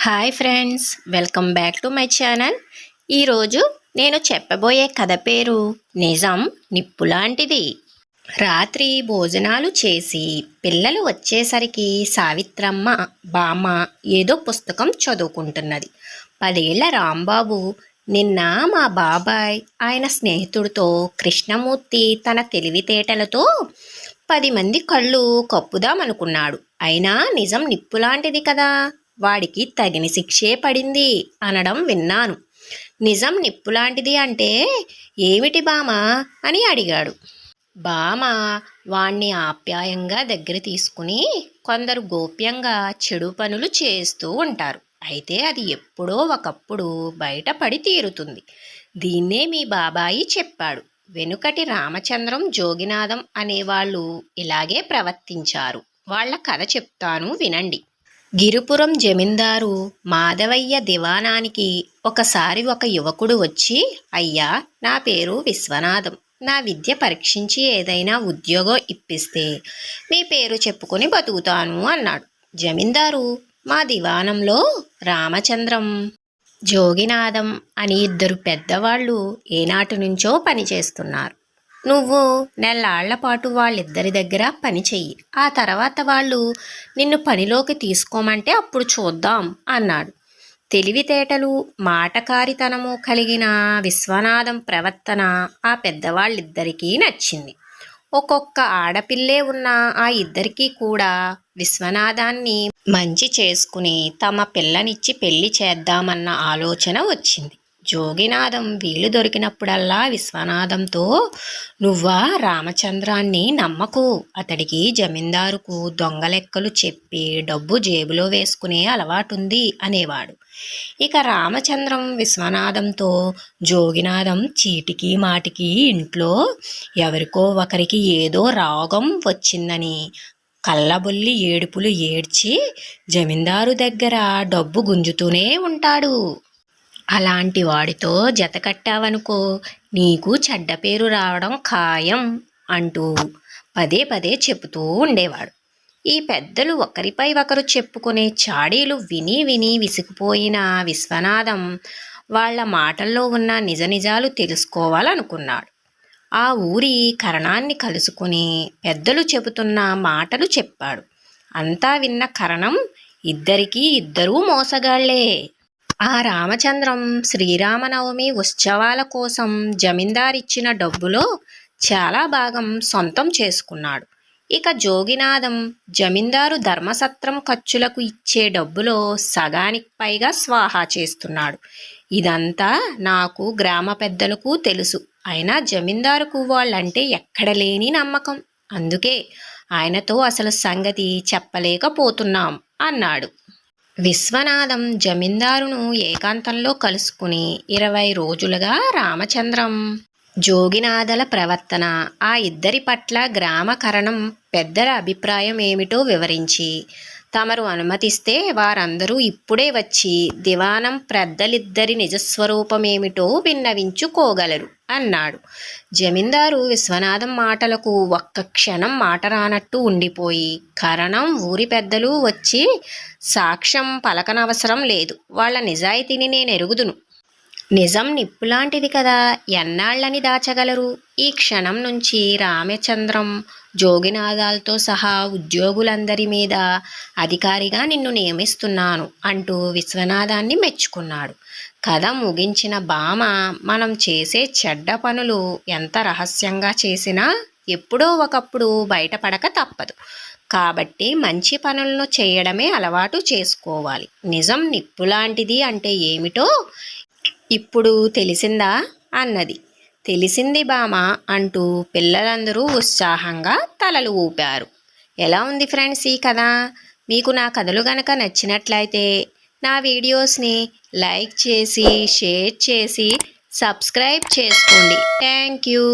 Hi friends, welcome back to my channel. ఈరోజు నేను చెప్పబోయే కథ పేరు నిజం నిప్పులాంటిది. రాత్రి భోజనాలు చేసి పిల్లలు వచ్చేసరికి సావిత్రమ్మ బామ్మ ఏదో పుస్తకం చదువుకుంటున్నది. 10 ఏళ్ల రాంబాబు నిన్న మా బాబాయ్ ఆయన స్నేహితుడితో కృష్ణమూర్తి తన తెలివితేటలతో 10 మంది కళ్ళు కప్పుదామనుకున్నాడు. అయినా నిజం నిప్పులాంటిది కదా, వాడికి తగిన శిక్షే పడింది అనడం విన్నాను. నిజం నిప్పులాంటిది అంటే ఏమిటి బామా అని అడిగాడు. బామ వాణ్ణి ఆప్యాయంగా దగ్గర తీసుకుని కొందరు గోప్యంగా చెడు పనులు చేస్తూ ఉంటారు. అయితే అది ఎప్పుడో ఒకప్పుడు బయటపడి తీరుతుంది. దీన్నే మీ బాబాయి చెప్పాడు. వెనుకటి రామచంద్రం జోగినాథం అనేవాళ్ళు ఇలాగే ప్రవర్తించారు. వాళ్ళ కథ చెప్తాను వినండి. గిరిపురం జమీందారు మాధవయ్య దివాణానికి ఒకసారి ఒక యువకుడు వచ్చి, అయ్యా, నా పేరు విశ్వనాథం. నా విద్య పరీక్షించి ఏదైనా ఉద్యోగం ఇప్పిస్తే మీ పేరు చెప్పుకొని బతుకుతాను అన్నాడు. జమీందారు, మా దివాణంలో రామచంద్రం, జోగినాథం అని 2 పెద్దవాళ్ళు ఏనాటి నుంచో పనిచేస్తున్నారు. నువ్వు నెల్లాళ్ల పాటు వాళ్ళిద్దరి దగ్గర పని చెయ్యి. ఆ తర్వాత వాళ్ళు నిన్ను పనిలోకి తీసుకోమంటే అప్పుడు చూద్దాం అన్నాడు. తెలివితేటలు మాటకారితనము కలిగిన విశ్వనాథం ప్రవర్తన ఆ పెద్దవాళ్ళిద్దరికీ నచ్చింది. ఒక్కొక్క ఆడపిల్లే ఉన్న ఆ ఇద్దరికీ కూడా విశ్వనాథాన్ని మంచి చేసుకుని తమ పిల్లనిచ్చి పెళ్లి చేద్దామన్న ఆలోచన వచ్చింది. జోగినాథం వీలు దొరికినప్పుడల్లా విశ్వనాథంతో, నువ్వా రామచంద్రాన్ని నమ్మకు, అతడికి జమీందారుకు దొంగలెక్కలు చెప్పి డబ్బు జేబులో వేసుకునే అలవాటుంది అనేవాడు. ఇక రామచంద్రం విశ్వనాథంతో, జోగినాథం చీటికి మాటికి ఇంట్లో ఎవరికో ఒకరికి ఏదో రోగం వచ్చిందని కళ్ళబొల్లి ఏడుపులు ఏడ్చి జమీందారు దగ్గర డబ్బు గుంజుతూనే ఉంటాడు. అలాంటి వాడితో జత కట్టావనుకో, నీకు చెడ్డ పేరు రావడం ఖాయం అంటూ పదే పదే చెబుతూ ఉండేవాడు. ఈ పెద్దలు ఒకరిపై ఒకరు చెప్పుకునే చాడీలు విని విని విసిగిపోయిన విశ్వనాథం వాళ్ళ మాటల్లో ఉన్న నిజ నిజాలు తెలుసుకోవాలనుకున్నాడు. ఆ ఊరి కరణాన్ని కలుసుకుని పెద్దలు చెబుతున్న మాటలు చెప్పాడు. అంతా విన్న కరణం, ఇద్దరికీ ఇద్దరూ మోసగాళ్లే. ఆ రామచంద్రం శ్రీరామనవమి ఉత్సవాల కోసం జమీందారిచ్చిన డబ్బులో చాలా భాగం సొంతం చేసుకున్నాడు. ఇక జోగినాథం జమీందారు ధర్మసత్రం ఖర్చులకు ఇచ్చే డబ్బులో సగానికి పైగా స్వాహా చేస్తున్నాడు. ఇదంతా నాకు గ్రామ పెద్దలకు తెలుసు. అయినా జమీందారుకు వాళ్ళంటే ఎక్కడ లేని నమ్మకం. అందుకే ఆయనతో అసలు సంగతి చెప్పలేకపోతున్నాం అన్నాడు. విశ్వనాథం జమీందారును ఏకాంతంలో కలుసుకుని 20 రోజులుగా రామచంద్రం, జోగినాథల ప్రవర్తన, ఆ ఇద్దరి పట్ల గ్రామకరణం పెద్దల అభిప్రాయం ఏమిటో వివరించి, తమరు అనుమతిస్తే వారందరూ ఇప్పుడే వచ్చి దివాణం పెద్దలిద్దరి నిజస్వరూపమేమిటో విన్నవించుకోగలరు అన్నాడు. జమీందారు విశ్వనాథం మాటలకు ఒక్క క్షణం మాట రానట్టు ఉండిపోయి, కరణం ఊరి పెద్దలు వచ్చి సాక్ష్యం పలకనవసరం లేదు, వాళ్ళ నిజాయితీని నేను ఎరుగుదును. నిజం నిప్పులాంటిది కదా, ఎన్నాళ్ళని దాచగలరు? ఈ క్షణం నుంచి రామచంద్రం, జోగినాథాలతో సహా ఉద్యోగులందరి మీద అధికారిగా నిన్ను నియమిస్తున్నాను అంటూ విశ్వనాథాన్ని మెచ్చుకున్నాడు. కథ ముగించిన బామ, మనం చేసే చెడ్డ పనులు ఎంత రహస్యంగా చేసినా ఎప్పుడో ఒకప్పుడు బయటపడక తప్పదు. కాబట్టి మంచి పనులను చేయడమే అలవాటు చేసుకోవాలి. నిజం నిప్పులాంటిది అంటే ఏమిటో ఇప్పుడు తెలిసిందా అన్నది. తెలిసింది బామ అంటూ పిల్లలందరూ ఉత్సాహంగా తలలు ఊపారు. ఎలా ఉంది ఫ్రెండ్స్ ఈ కథ? మీకు నా కథలు గనక నచ్చినట్లయితే నా వీడియోస్ని లైక్ చేసి, షేర్ చేసి, సబ్స్క్రైబ్ చేసుకోండి. Thank you.